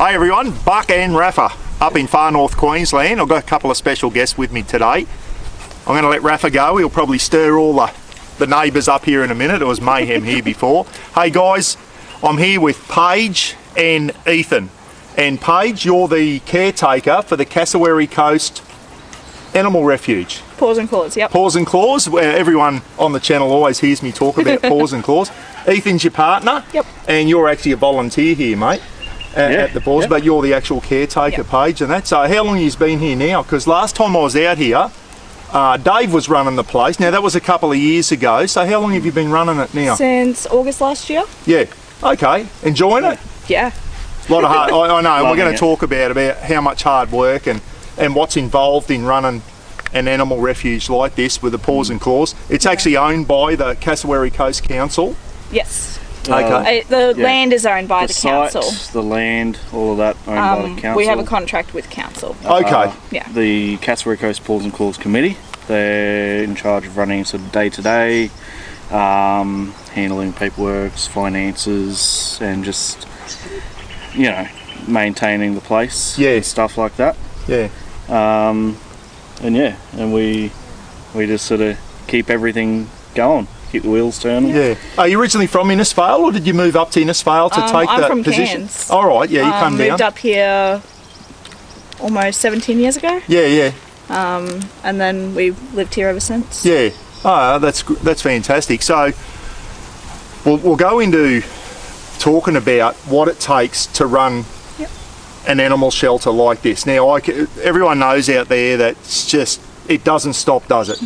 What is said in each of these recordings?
Hey everyone, Buck and Rafa up in far north Queensland. I've got a couple of special guests with me today. I'm going to let Rafa go. He'll probably stir all the neighbours up here in a minute. It was mayhem here before. Hey guys, I'm here with Paige and Ethan. And Paige, you're the caretaker for the Cassowary Coast Animal Refuge. Paws and Claws, yep. Paws and Claws, where everyone on the channel always hears me talk about Paws and Claws. Ethan's your partner. Yep. And you're actually a volunteer here, mate. At the Paws, but you're the actual caretaker, Paige, and that. So how long have you been here now? Because last time I was out here, Dave was running the place. Now that was a couple of years ago. So how long have you been running it now? Since August last year. Yeah. Okay. Enjoying it? Yeah. A lot of hard. I know. We're going to talk about how much hard work and what's involved in running an animal refuge like this with the Paws and Claws. It's actually owned by the Cassowary Coast Council. Yes. Okay. The land is owned by the council. The land, all of that owned by the council. We have a contract with council. Okay. Yeah. The Cassowary Coast Paws and Claws Committee, they're in charge of running sort of day-to-day, handling paperwork, finances, and just, you know, maintaining the place. Yeah. Stuff like that. Yeah. And we just sort of keep everything going. Keep the wheels turning. Yeah. Are you originally from Innisfail, or did you move up to Innisfail to take I'm that from position? Cairns. All right. Yeah, you come down. Moved up here almost 17 years ago. Yeah, yeah. And then we've lived here ever since. Yeah. Oh, that's fantastic. So we'll go into talking about what it takes to run an animal shelter like this. Now, everyone knows out there that it doesn't stop, does it?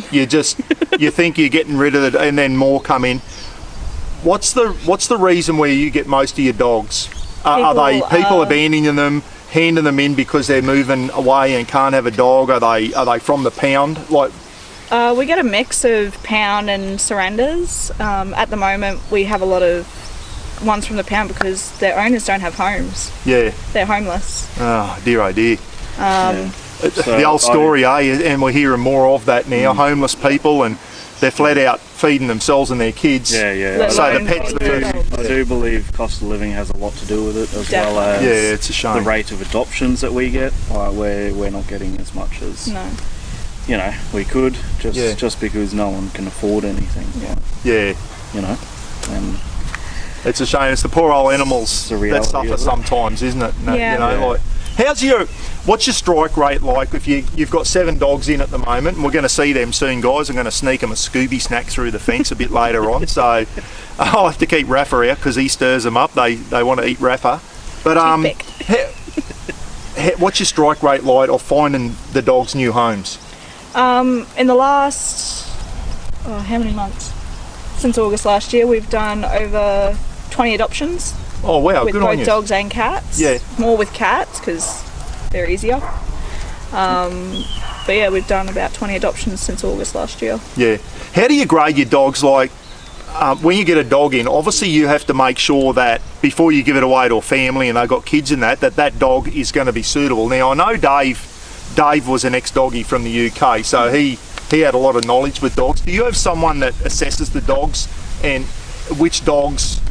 You think you're getting rid of it, and then more come in. What's the reason where you get most of your dogs? Are they people abandoning them, handing them in because they're moving away and can't have a dog? Are they from the pound? We get a mix of pound and surrenders. At the moment, we have a lot of ones from the pound because their owners don't have homes. Yeah, they're homeless. Oh dear, oh dear. So the old story, and we're hearing more of that now. Homeless people, and they're flat out feeding themselves and their kids. Yeah. So the pets. I do believe cost of living has a lot to do with it, as well as it's a shame. The rate of adoptions that we get. We're not getting as much as we could, just because no one can afford anything. And it's a shame. It's the poor old animals that suffer sometimes, isn't it? What's your strike rate like if you've got 7 dogs in at the moment, and we're going to see them soon, guys. I'm going to sneak them a Scooby snack through the fence a bit later on, so I'll have to keep Rafa out because he stirs them up. They want to eat Rafa. But what's your strike rate like of finding the dogs new homes? In the last how many months? Since August last year, we've done over 20 adoptions. Oh wow, with good on you. With both dogs and cats. Yeah. More with cats because they're easier. But yeah, we've done about 20 adoptions since August last year. Yeah. How do you grade your dogs? Like when you get a dog in, obviously you have to make sure that before you give it away to a family and they've got kids in that dog is going to be suitable. Now I know Dave was an ex-doggy from the UK, so he had a lot of knowledge with dogs. Do you have someone that assesses the dogs and which dogs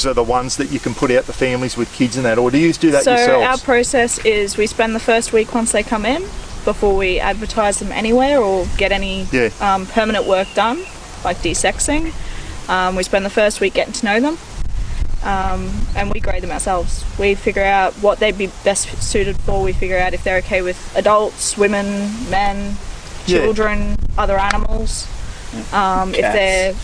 are the ones that you can put out the families with kids and that, or do you do that yourselves? So our process is we spend the first week once they come in before we advertise them anywhere or get any permanent work done, like desexing. We spend the first week getting to know them, and we grade them ourselves. We figure out what they'd be best suited for. We figure out if they're okay with adults, women, men, children, other animals. If they're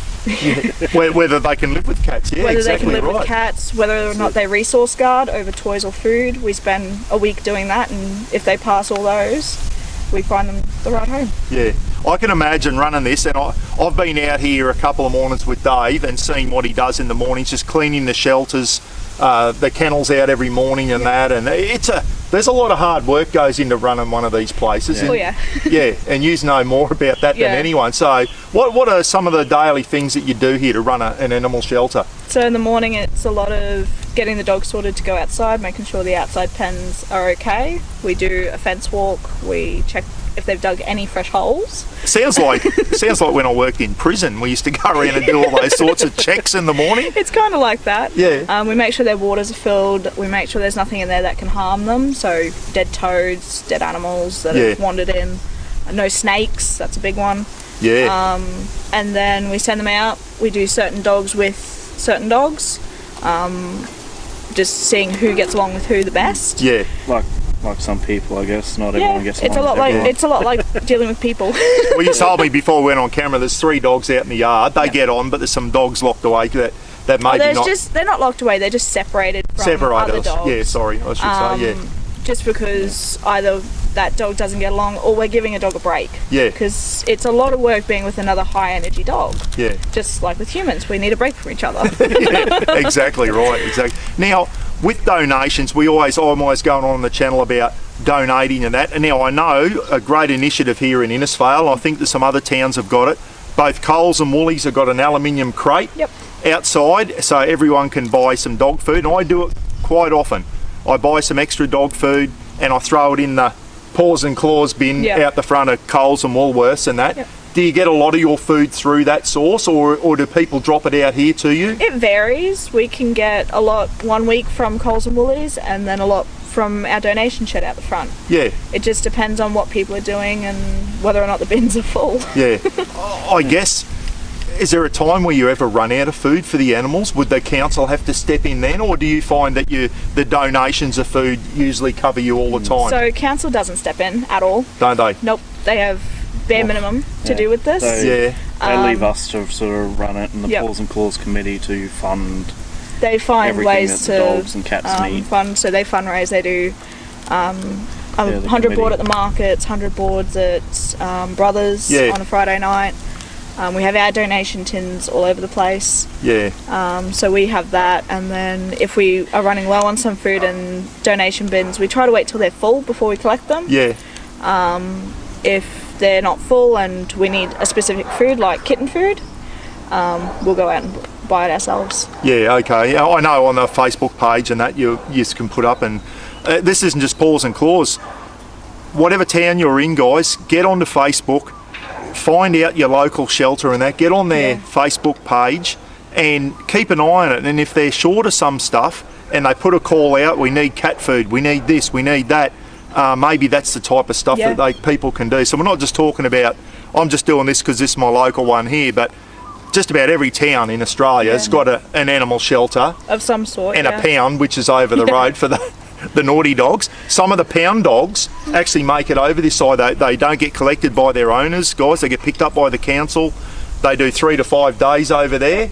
whether they can live with cats, whether they can live with cats, whether or not they resource guard over toys or food. We spend a week doing that, and if they pass all those, we find them the right home. Yeah, I can imagine running this, and I've been out here a couple of mornings with Dave and seen what he does in the mornings, just cleaning the shelters, the kennels out every morning and that, and there's a lot of hard work goes into running one of these places. And you know more about that than anyone. So what are some of the daily things that you do here to run an animal shelter? So in the morning it's a lot of getting the dogs sorted to go outside, making sure the outside pens are okay. We do a fence walk, we check if they've dug any fresh holes. Sounds like when I worked in prison, we used to go around and do all those sorts of checks in the morning. It's kind of like that. Yeah. We make sure their waters are filled. We make sure there's nothing in there that can harm them. So dead toads, dead animals that have wandered in. No snakes, that's a big one. Yeah. And then we send them out. We do certain dogs with certain dogs. Just seeing who gets along with who the best. Yeah. Like some people, I guess. Not everyone gets along it's a lot with like everyone. it's a lot like dealing with people. Well, you told me before we went on camera, there's 3 dogs out in the yard. They get on, but there's some dogs locked away that maybe not. They're not locked away. They're just separated from other dogs. Yeah, sorry, I should say. Yeah. Just because either that dog doesn't get along, or we're giving a dog a break. Yeah. Because it's a lot of work being with another high energy dog. Yeah. Just like with humans, we need a break from each other. Yeah, exactly right. Exactly. Now, with donations, I'm always going on the channel about donating and that. And now I know a great initiative here in Innisfail. I think that some other towns have got it. Both Coles and Woolies have got an aluminium crate outside, so everyone can buy some dog food. And I do it quite often. I buy some extra dog food and I throw it in the Paws and Claws bin out the front of Coles and Woolworths and that. Do you get a lot of your food through that source, or do people drop it out here to you? It varies. We can get a lot one week from Coles and Woolies, and then a lot from our donation shed out the front. Yeah. It just depends on what people are doing and whether or not the bins are full. Yeah. I guess, is there a time where you ever run out of food for the animals? Would the council have to step in then, or do you find that the donations of food usually cover you all the time? So council doesn't step in at all. Don't they? Nope. They have bare minimum to do with this. They leave us to sort of run it, and the Paws and Claws committee to fund. They find everything ways that to the dogs and cats need. fund. So they fundraise. They do 100 board at the markets, 100 boards at Brothers on a Friday night. We have our donation tins all over the place. Yeah. So we have that, and then if we are running low on some food and donation bins, we try to wait till they're full before we collect them. Yeah. If they're not full and we need a specific food like kitten food, we'll go out and buy it ourselves. Yeah, okay. I know on the Facebook page and that you can put up, and this isn't just Paws and Claws. Whatever town you're in, guys, get onto Facebook, find out your local shelter and that, get on their Facebook page and keep an eye on it. And if they're short of some stuff and they put a call out, we need cat food, we need this, we need that, maybe that's the type of stuff that people can do. So we're not just talking about, I'm just doing this because this is my local one here, but just about every town in Australia has got an animal shelter of some sort, and a pound, which is over the road for the naughty dogs. Some of the pound dogs actually make it over this side. They don't get collected by their owners, guys. They get picked up by the council. They do 3 to 5 days over there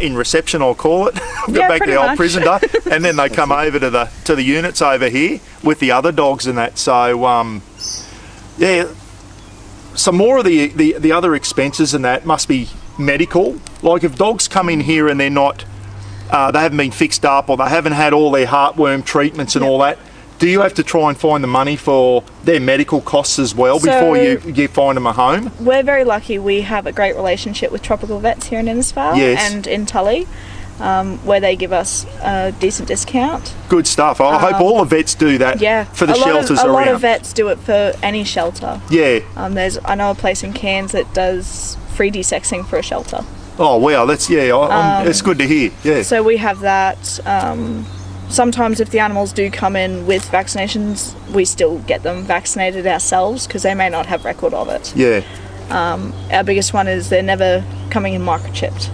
in reception, I'll call it. Go back to the old prison day, and then they come over to the units over here with the other dogs and that. So some more of the other expenses and that must be medical. Like if dogs come in here and they're not, they haven't been fixed up, or they haven't had all their heartworm treatments and all that, do you have to try and find the money for their medical costs as well before you find them a home? We're very lucky. We have a great relationship with Tropical Vets here in Innisfail and in Tully, where they give us a decent discount. Good stuff. I hope all the vets do that for the shelters around. A lot of vets do it for any shelter. Yeah. I know a place in Cairns that does free desexing for a shelter. Oh wow, that's it's good to hear. Yeah. So we have that. Sometimes if the animals do come in with vaccinations, we still get them vaccinated ourselves because they may not have record of it. Yeah. Our biggest one is they're never coming in microchipped,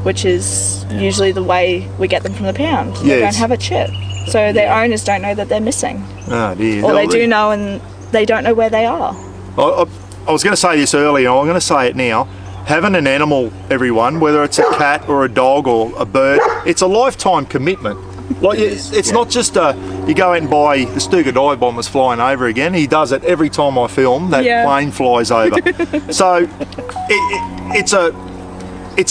which is usually the way we get them from the pound. They don't have a chip, so their owners don't know that they're missing. Oh dear. Or they do know and they don't know where they are. I was going to say this earlier, I'm going to say it now. Having an animal, everyone, whether it's a cat or a dog or a bird, it's a lifetime commitment. Like it's not just you go out and buy the Stuka dive bomber's flying over again. He does it every time I film. That plane flies over. So it's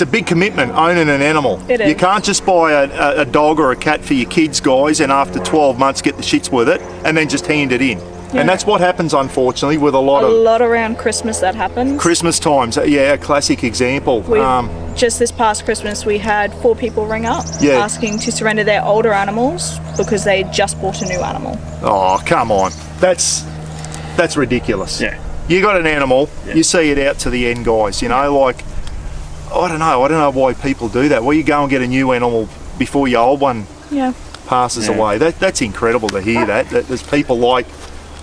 a big commitment owning an animal. It is. You can't just buy a dog or a cat for your kids, guys, and after 12 months get the shits with it and then just hand it in. And that's what happens, unfortunately, with a lot around Christmas that happens. Christmas times, a classic example. Just this past Christmas, we had 4 people ring up asking to surrender their older animals because they just bought a new animal. Oh, come on. That's ridiculous. Yeah. You got an animal, you see it out to the end, guys. You know, like, I don't know why people do that. Well, you go and get a new animal before your old one passes away. That's incredible to hear that there's people like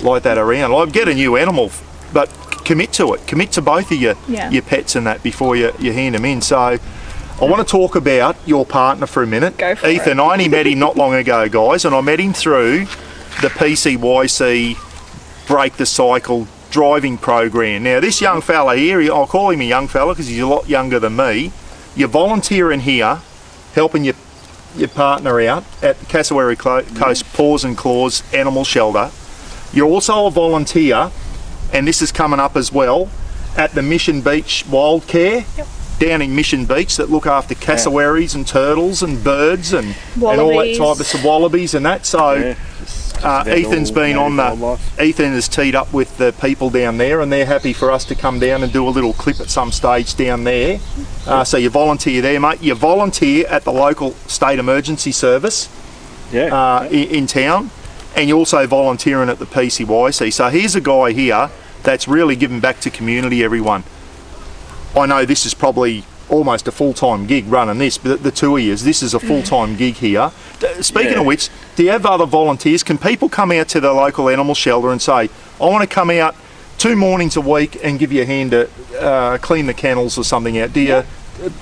that around. Like, get a new animal, but commit to it. Commit to both of your pets and that before you hand them in. So I want to talk about your partner for a minute. Go for Ethan. it. I only met him not long ago, guys, and I met him through the PCYC Break the Cycle driving program. Now, this young fella here, I'll call him a young fella because he's a lot younger than me. You're volunteering here, helping your partner out at the Cassowary Coast Paws and Claws Animal Shelter. You're also a volunteer, and this is coming up as well, at the Mission Beach Wild Care down in Mission Beach that look after cassowaries and turtles and birds and all that type of some wallabies and that. So Ethan's been Ethan has teed up with the people down there, and they're happy for us to come down and do a little clip at some stage down there. So you volunteer there, mate. You volunteer at the local state emergency service in town, and you're also volunteering at the PCYC. So here's a guy here that's really giving back to community, everyone. I know this is probably almost a full-time gig running this, but the two of you, this is a full-time gig here. Speaking of which, do you have other volunteers? Can people come out to the local animal shelter and say, I want to come out 2 mornings a week and give you a hand to clean the kennels or something out? Do you,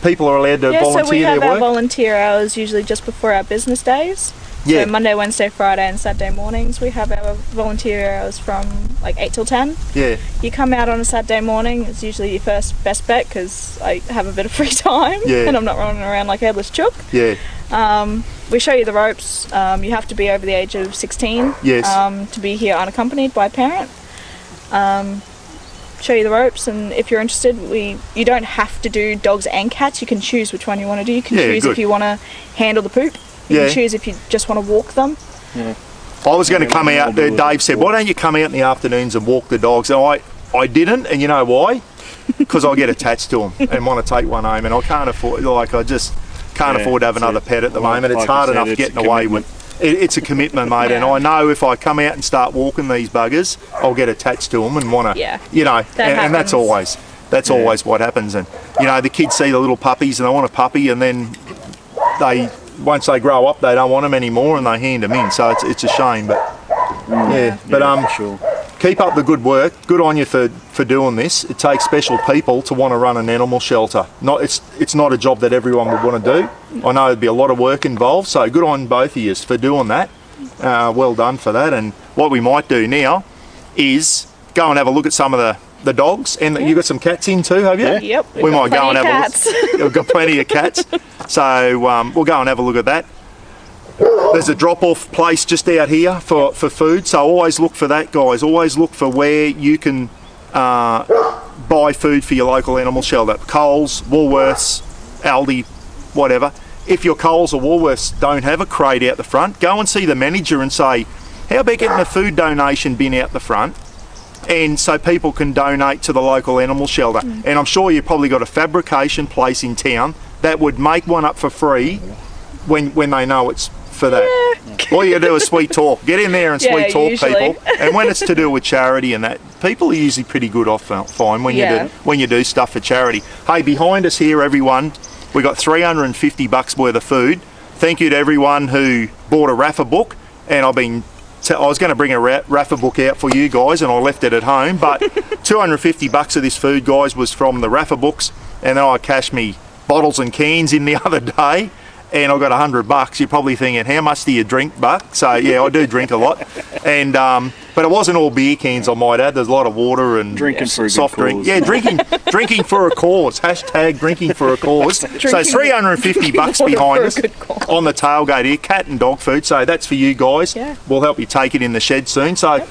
people are allowed to volunteer their work? So we have our volunteer hours usually just before our business days. So Monday, Wednesday, Friday and Saturday mornings we have our volunteer hours from like 8 till 10. Yeah. You come out on a Saturday morning, it's usually your first best bet because I have a bit of free time and I'm not running around like a headless chook. Yeah. We show you the ropes. You have to be over the age of 16 to be here unaccompanied by a parent. Show you the ropes, and if you're interested, you don't have to do dogs and cats. You can choose which one you want to do. You can choose if you want to handle the poop. You can choose if you just want to walk them. Yeah. I was going to come out there. Dave said, why don't you come out in the afternoons and walk the dogs? And I didn't, and you know why? Because I get attached to them and want to take one home, and I can't afford, I just can't afford to have another pet at the moment. It's hard enough getting away with it. It's a commitment, mate, and I know if I come out and start walking these buggers, I'll get attached to them and want to, and that's always what happens. And, the kids see the little puppies and they want a puppy, and then once they grow up, they don't want them anymore, and they hand them in. So it's a shame, but for sure. Keep up the good work. Good on you for doing this. It takes special people to want to run an animal shelter. It's not a job that everyone would want to do. I know there'd be a lot of work involved. So good on both of you for doing that. Well done for that. And what we might do now is go and have a look at some of the dogs, and you got some cats in too, have you? Yep. We might go and have a look. We've got plenty of cats, so we'll go and have a look at that. There's a drop-off place just out here for food, so always look for that, guys. Always look for where you can buy food for your local animal shelter. Coles, Woolworths, Aldi, whatever. If your Coles or Woolworths don't have a crate out the front, go and see the manager and say, how about getting a food donation bin out the front? And so people can donate to the local animal shelter. And I'm sure you've probably got a fabrication place in town that would make one up for free when they know it's for that. All you gotta do is sweet talk. Get in there and sweet talk people. And when it's to do with charity and that, people are usually pretty good off fine when you do stuff for charity. Hey, behind us here, everyone, we got $350 worth of food. Thank you to everyone who bought a Rafa book, and I was going to bring a Rafa book out for you guys, and I left it at home, but $250 of this food, guys, was from the Rafa books, and then I cashed me bottles and cans in the other day, and I got $100. You're probably thinking, how much do you drink, Buck? So yeah, I do drink a lot, and but it wasn't all beer cans, I might add. There's a lot of water and drinking for a soft good drink. cause. Yeah, drinking for a cause. Hashtag drinking for a cause. So $350 behind us on the tailgate here, cat and dog food. So that's for you guys. Yeah. We'll help you take it in the shed soon. So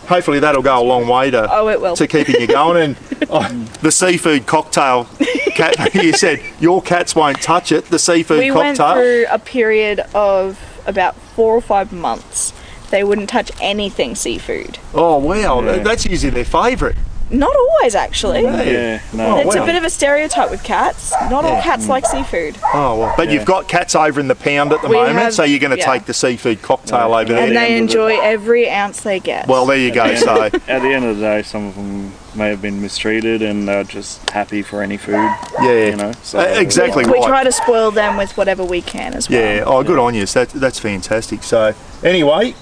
hopefully that'll go a long way to keeping you going. And the seafood cocktail, Cat, you said your cats won't touch it. The seafood cocktail. We went through a period of about 4 or 5 months. They wouldn't touch anything seafood. Oh wow, that's usually their favourite. Not always, actually. Yeah, no. It's a bit of a stereotype with cats. Not all cats like seafood. Oh, well. But you've got cats over in the pound at the moment, so you're going to take the seafood cocktail over there. And they enjoy every ounce they get. Well, there you go. So at the end of the day, some of them may have been mistreated and they're just happy for any food. Yeah. You know? So exactly right. We try to spoil them with whatever we can as well. Yeah. Oh, good on you. So that's fantastic. So anyway,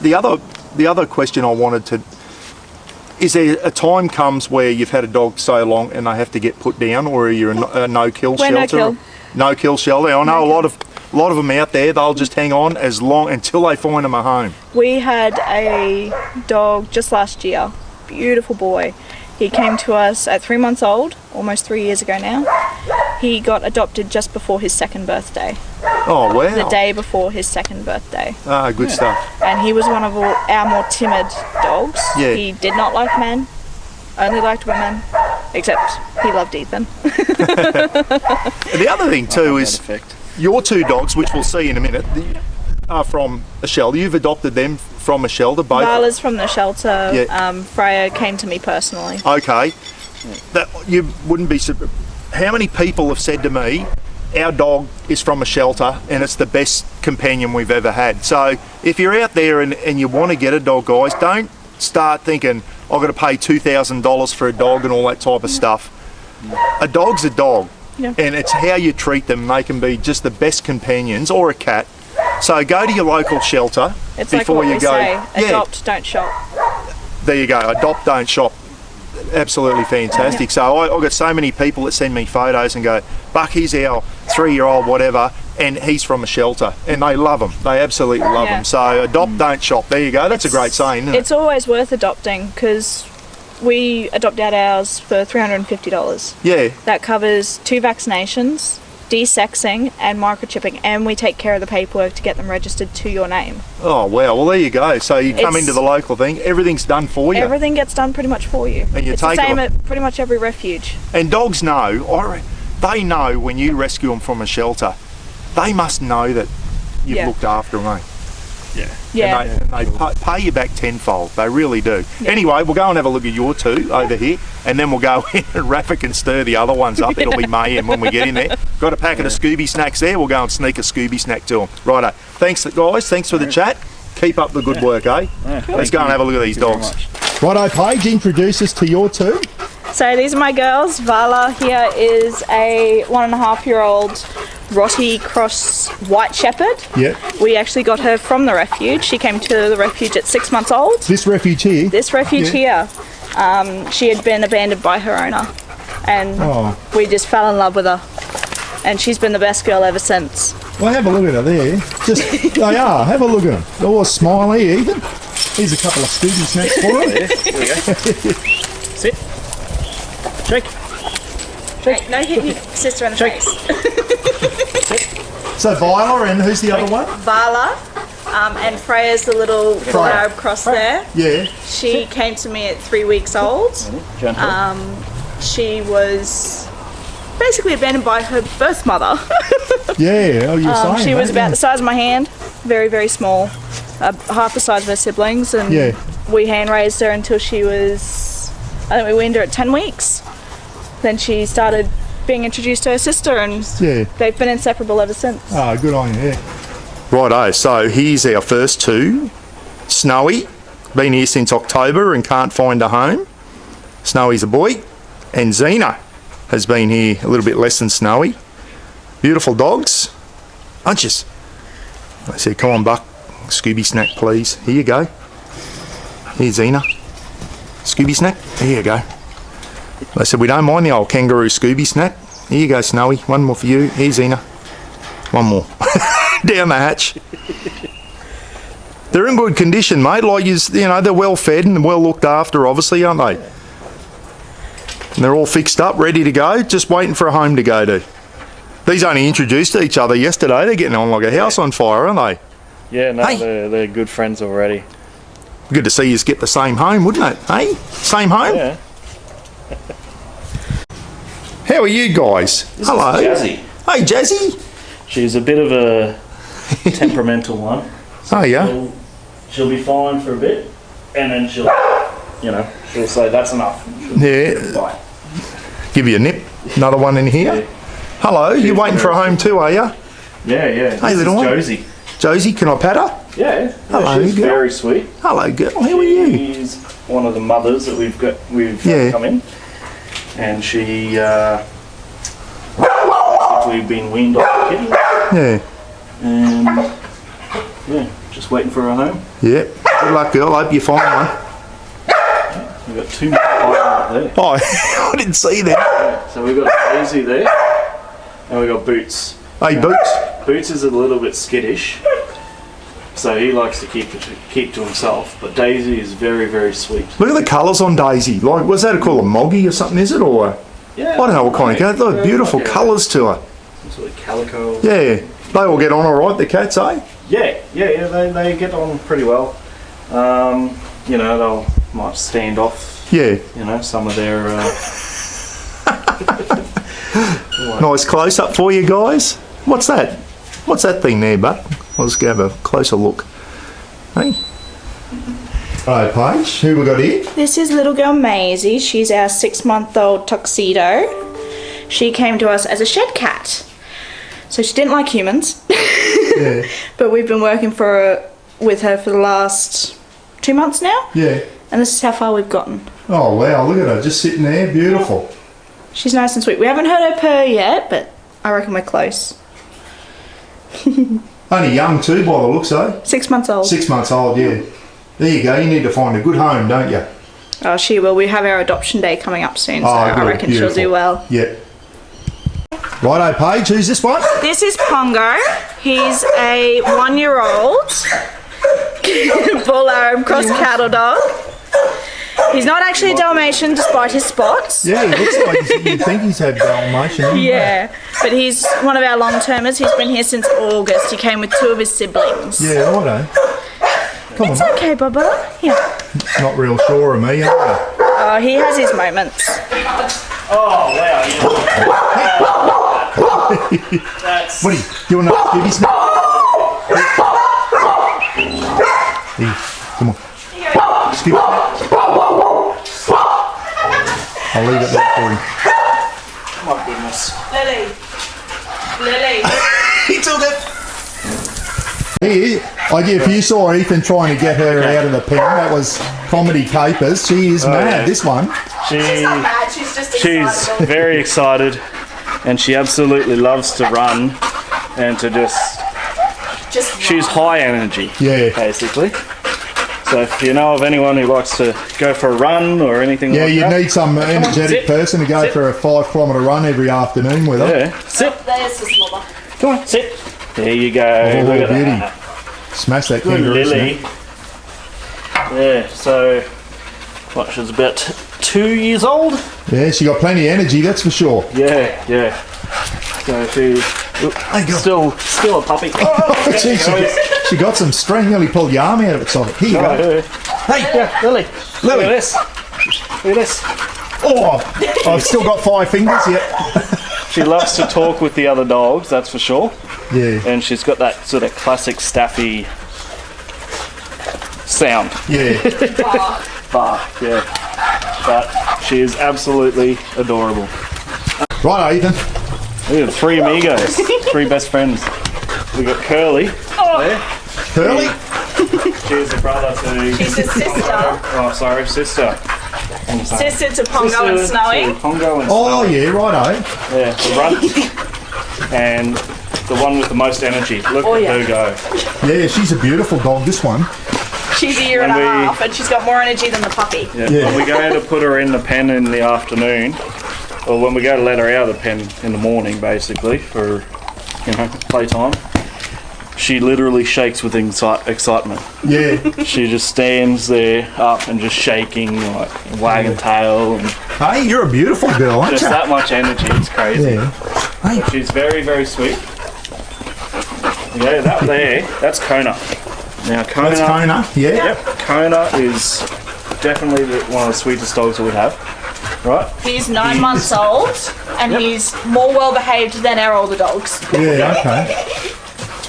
the other question I wanted to... Is there a time comes where you've had a dog so long and they have to get put down, or are you a no-kill shelter? No-kill. No-kill shelter. I know a lot of them out there. They'll just hang on as long until they find them a home. We had a dog just last year. Beautiful boy. He came to us at 3 months old, almost 3 years ago now. He got adopted just before his 2nd birthday. Oh, wow. The day before his 2nd birthday. Ah, good stuff. And he was one of our more timid dogs. Yeah. He did not like men, only liked women, except he loved Ethan. The other thing too is your 2 dogs, which we'll see in a minute, are from a shelter. You've adopted them from a shelter, both? Vala's from the shelter. Yeah. Freya came to me personally. Okay. That you wouldn't be... How many people have said to me, our dog is from a shelter and it's the best companion we've ever had? So if you're out there and you want to get a dog, guys, don't start thinking, I've got to pay $2,000 for a dog and all that type of stuff. A dog's a dog. Yeah. And it's how you treat them. They can be just the best companions, or a cat. So go to your local shelter It's before like what you we go. say, adopt, don't shop. There you go. Adopt, don't shop. Absolutely fantastic. So I've got so many people that send me photos and go, Buck, he's our 3-year-old, whatever, and he's from a shelter, and they love him. They absolutely love him. So adopt, don't shop. There you go. That's a great saying, isn't it? It's always worth adopting because we adopt out ours for $350. Yeah. That covers 2 vaccinations, desexing and microchipping, and we take care of the paperwork to get them registered to your name. Oh, wow. Well, there you go. So you come into the local thing, everything's done for you. Everything gets done pretty much for you. And you it's take the same it at pretty much every refuge. And dogs know, they know when you rescue them from a shelter, they must know that you've looked after them, eh? Yeah. And they pay you back tenfold. They really do. Yeah. Anyway, we'll go and have a look at your 2 over here, and then we'll go in and Rafa can stir the other ones up. It'll be mayhem when we get in there. Got a packet of Scooby snacks there. We'll go and sneak a Scooby snack to them. Righto. Thanks, guys. Thanks for the chat. Keep up the good work, eh? Let's go and have a look at these dogs. Righto, Paige, introduce us to your 2. So these are my girls. Vala here is a 1.5-year-old Rottie cross white shepherd. Yeah. We actually got her from the refuge. She came to the refuge at 6 months old. This refuge here? This refuge here. She had been abandoned by her owner, and we just fell in love with her. And she's been the best girl ever since. Well, have a look at her there. They are. Have a look at them. They're all smiley, even. Here's a couple of Scooby snacks for her. There we go. Sit. Shake. Hey, no hit your sister in the face. So Viola, and who's the other one? Vala, and Freya's the little Arab cross there. Yeah. She came to me at 3 weeks old. She was basically abandoned by her birth mother. Yeah, you're saying she was about the size of my hand, very, very small, half the size of her siblings, and we hand raised her until she was, I think we weaned her at 10 weeks. Then she started being introduced to her sister, and they've been inseparable ever since. Oh, good on you, Righto, so here's our first 2. Snowy, been here since October and can't find a home. Snowy's a boy. And Xena has been here a little bit less than Snowy. Beautiful dogs. Hunches. I said, come on, Buck. Scooby snack, please. Here you go. Here's Xena. Scooby snack. Here you go. I said, we don't mind the old kangaroo Scooby snack. Here you go, Snowy. One more for you. Here's Xena. One more. Down the hatch. They're in good condition, mate. Like, you know, they're well fed and well looked after, obviously, aren't they? And they're all fixed up, ready to go, just waiting for a home to go to. These only introduced to each other yesterday. They're getting on like a house on fire, aren't they? Yeah, no, they're good friends already. Good to see you get the same home, wouldn't it? Hey, same home? Yeah. How are you guys? This Hello. is Jazzy. Hey, Jazzy. She's a bit of a temperamental one. Oh, yeah. She'll be fine for a bit, and then she'll, you know, She'll say, that's enough. Yeah. Bye. Give you a nip. Another one in here. Yeah. Hello, you waiting for a home too, are you? Yeah. Hey, little one. Josie. Josie, can I pat her? Yeah. Hello, she's girl. very sweet. Hello, girl. How are you? She's one of the mothers that we've come in, and she we've been weaned off the kitty. Yeah. And yeah, just waiting for her home. Yeah. Good luck, girl. Hope you find one. We've got 2 more right there. Oh, I didn't see that. Yeah, so we've got Daisy there, and we've got Boots. Hey, Boots. Boots is a little bit skittish, so he likes to keep to himself. But Daisy is very, very sweet. Look at the colours on Daisy. Like, was that called a moggy or something? Is it or? Yeah. I don't know what kind of cat. Look, beautiful colours to her. Some sort of calico. Yeah. They all get on all right. The cats, eh? Yeah. They get on pretty well. You know, they'll might stand off. Yeah. You know, some of their. Nice close up for you guys. What's that? What's that thing there, bud? Let's go have a closer look. Hey. Hello, Paige. Who we got here? This is little girl Maisie. She's our 6-month-old tuxedo. She came to us as a shed cat. So she didn't like humans. Yeah. But we've been working with her for the last 2 months now. Yeah. And this is how far we've gotten. Oh, wow. Look at her. Just sitting there. Beautiful. She's nice and sweet. We haven't heard her purr yet, but I reckon we're close. Only young too, by the looks, eh? 6 months old. 6 months old, yeah. There you go. You need to find a good home, don't you? Oh, she will. We have our adoption day coming up soon, so good, I reckon beautiful. she'll do well. Yeah. Righto, Paige. Who's this one? This is Pongo. He's a 1-year-old bull Arab cross cattle dog. He's not actually a Dalmatian despite his spots. Yeah, he looks like you'd think he's had Dalmatian. Yeah, but he's one of our long-termers. He's been here since August. He came with 2 of his siblings. Yeah, righto. Come It's on. okay, Bubba. Here. Not real sure of me, are you? Oh, he has his moments. Oh wow! That's. What do you want to give his name? Here, come on. Skip it. I'll leave it there for you. My goodness. Lily. He took it. If you saw Ethan trying to get her out of the pen, that was comedy capers. She is mad, yeah. this one. She's not mad, she's just She's very excited, and she absolutely loves to run and to just she's high energy. Yeah. Basically. So if you know of anyone who likes to go for a run or anything like that. Yeah, you need some energetic sit. person to go Sit. for a 5-kilometre run every afternoon with her. Yeah. Sit. There's the slobber. Come on, sit. There you go. Oh, Look at beauty. that. Smash that Good kangaroo. Lily. Yeah, so what, she's about 2 years old? Yeah, she got plenty of energy, that's for sure. Yeah. So she's still a puppy. Oh, Gee, she got some strength. Nearly pulled your arm out of its socket. Here you go. Hey, yeah, Lily. Look at this. Look at this. Oh, I've still got 5 fingers yet. She loves to talk with the other dogs, that's for sure. Yeah. And she's got that sort of classic staffy sound. Yeah. Bark, yeah. But she is absolutely adorable. Right, Ethan. We have 3 amigos, 3 best friends. We got Curly there. Curly? She's a brother to... She's a sister. Oh, sorry, sister. Sister to Pongo and Sister Snowy. to Pongo and Oh, Snowy. yeah, righto. Yeah, the run. And the one with the most energy. Look at her go. Yeah, she's a beautiful dog, this one. She's a year and a half and she's got more energy than the puppy. Yeah. When we go to put her in the pen in the afternoon, or when we go to let her out of the pen in the morning, basically, for, playtime, she literally shakes with excitement. Yeah. She just stands there up and just shaking, like wagging tail, and Hey, you're a beautiful girl, aren't just you? that much energy. It's crazy. Yeah. Hey. She's very, very sweet. Yeah, that there, that's Kona. Now Kona. That's Kona, yeah. Yep, Kona is definitely one of the sweetest dogs that we have. Right? He's 9 months old and he's more well behaved than our older dogs. Yeah, okay.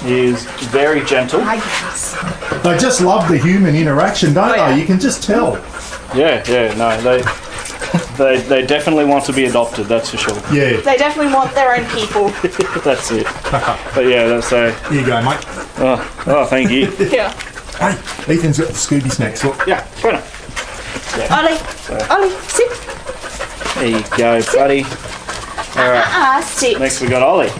He is very gentle. I guess. They just love the human interaction, don't they? You can just tell. Yeah, no, they definitely want to be adopted, that's for sure. Yeah. They definitely want their own people. That's it. But yeah, that's Here you go, mate. Oh, thank you. Yeah. Hey, Ethan's got the Scooby snacks. Look. Yeah, put it. Ollie, sit. There you go, buddy. All right. Sit. Next we got Ollie.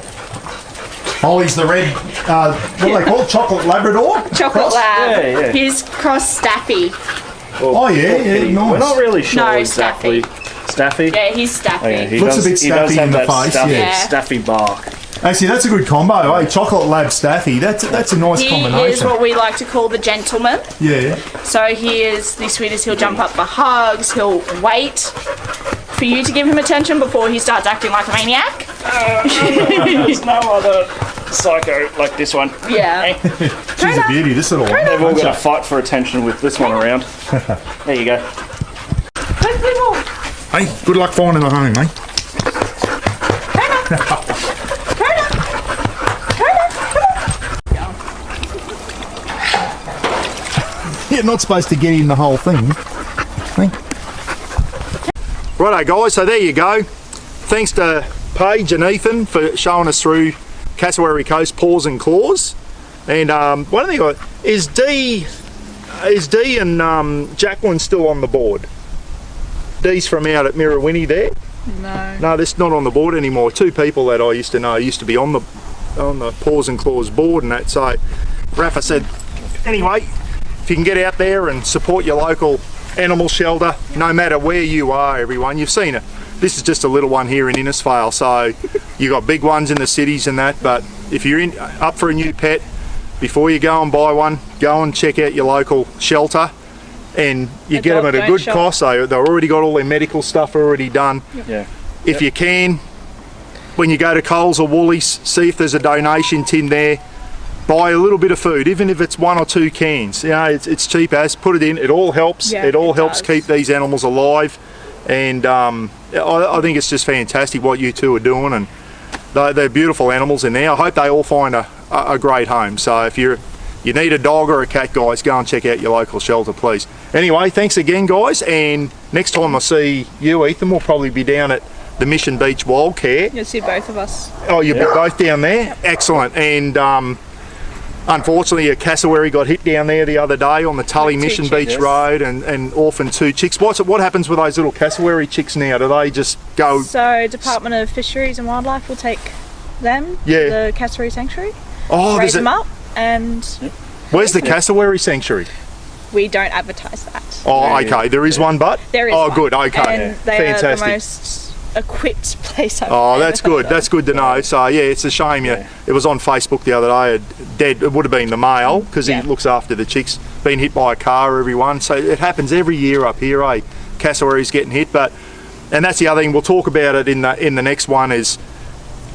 Ollie's the red, what do they call it? Chocolate Labrador? Chocolate lab. Yeah. He's cross Staffy. Oh, yeah, nice. We're not really sure No, exactly. Staffy? Yeah, he's Staffy. Oh, yeah, he Looks does, a bit he does Staffy have in the that face, Staffy, yeah. Staffy bark. Actually, that's a good combo, eh? Chocolate Lab Staffy. That's a nice He is combination. what we like to call the gentleman. Yeah. So he is the sweetest. He'll jump up for hugs. He'll wait for you to give him attention before he starts acting like a maniac. There's no other psycho like this one. Yeah. She's a beauty, this little one. They've all got to fight for attention with this one around. There you go. Hopefully more. Hey, good luck finding a home, mate. You're not supposed to get in the whole thing. Righto guys, so there you go. Thanks to Paige and Ethan for showing us through Cassowary Coast Paws and Claws. And one thing, is Dee and Jacqueline still on the board? Dee's from out at Mirrawinny there. No, that's not on the board anymore. Two people that I used to know used to be on the Paws and Claws board and that. So Rafa said, anyway, if you can get out there and support your local animal shelter, no matter where you are, everyone, you've seen it. This is just a little one here in Innisfail, so you got big ones in the cities and that, but if you're up for a new pet, before you go and buy one, go and check out your local shelter, and you get them at a good cost. They've already got all their medical stuff already done. Yeah. If you can, when you go to Coles or Woolies, see if there's a donation tin there. Buy a little bit of food, even if it's 1 or 2 cans. You know, it's cheap as. Put it in. It all helps. Yeah, it all helps does. keep these animals alive. And I think it's just fantastic what you two are doing. And they're beautiful animals in there. I hope they all find a great home. So if you need a dog or a cat, guys, go and check out your local shelter, please. Anyway, thanks again, guys. And next time I see you, Ethan, we'll probably be down at the Mission Beach Wildcare. You'll see both of us. Oh, you'll be both down there? Excellent. And unfortunately, a cassowary got hit down there the other day on the Tully Mission Beach Road and orphaned 2 chicks. What happens with those little cassowary chicks now? Do they just go? So Department of Fisheries and Wildlife will take them to the Cassowary Sanctuary, raise them up, and... Where's the Cassowary Sanctuary? We don't advertise that. Oh, okay. There is one, but? There is one. Good. Okay. And they Fantastic. are the most equipped place I've Oh, ever that's good. heard That's good to know. So yeah, it's a shame. Yeah, it was on Facebook the other day. It would have been the male because he looks after the chicks. Been hit by a car. Everyone. So it happens every year up here. Cassowaries getting hit, and that's the other thing. We'll talk about it in the next one. Is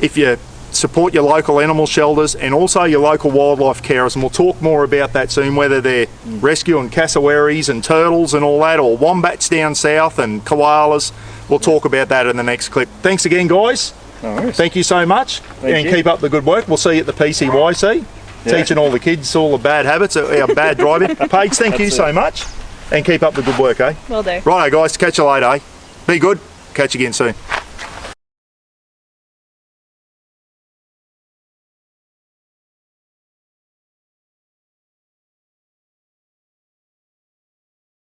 if you support your local animal shelters and also your local wildlife carers, and we'll talk more about that soon, whether they're rescuing cassowaries and turtles and all that, or wombats down south and koalas. We'll talk about that in the next clip. Thanks again, guys. No worries. Thank you so much. Thank you. Keep up the good work. We'll see you at the PCYC, teaching all the kids all the bad habits, our bad driving. Paige, thank you so much. And keep up the good work, eh? Will do. Righto, guys. Catch you later, eh? Be good. Catch you again soon.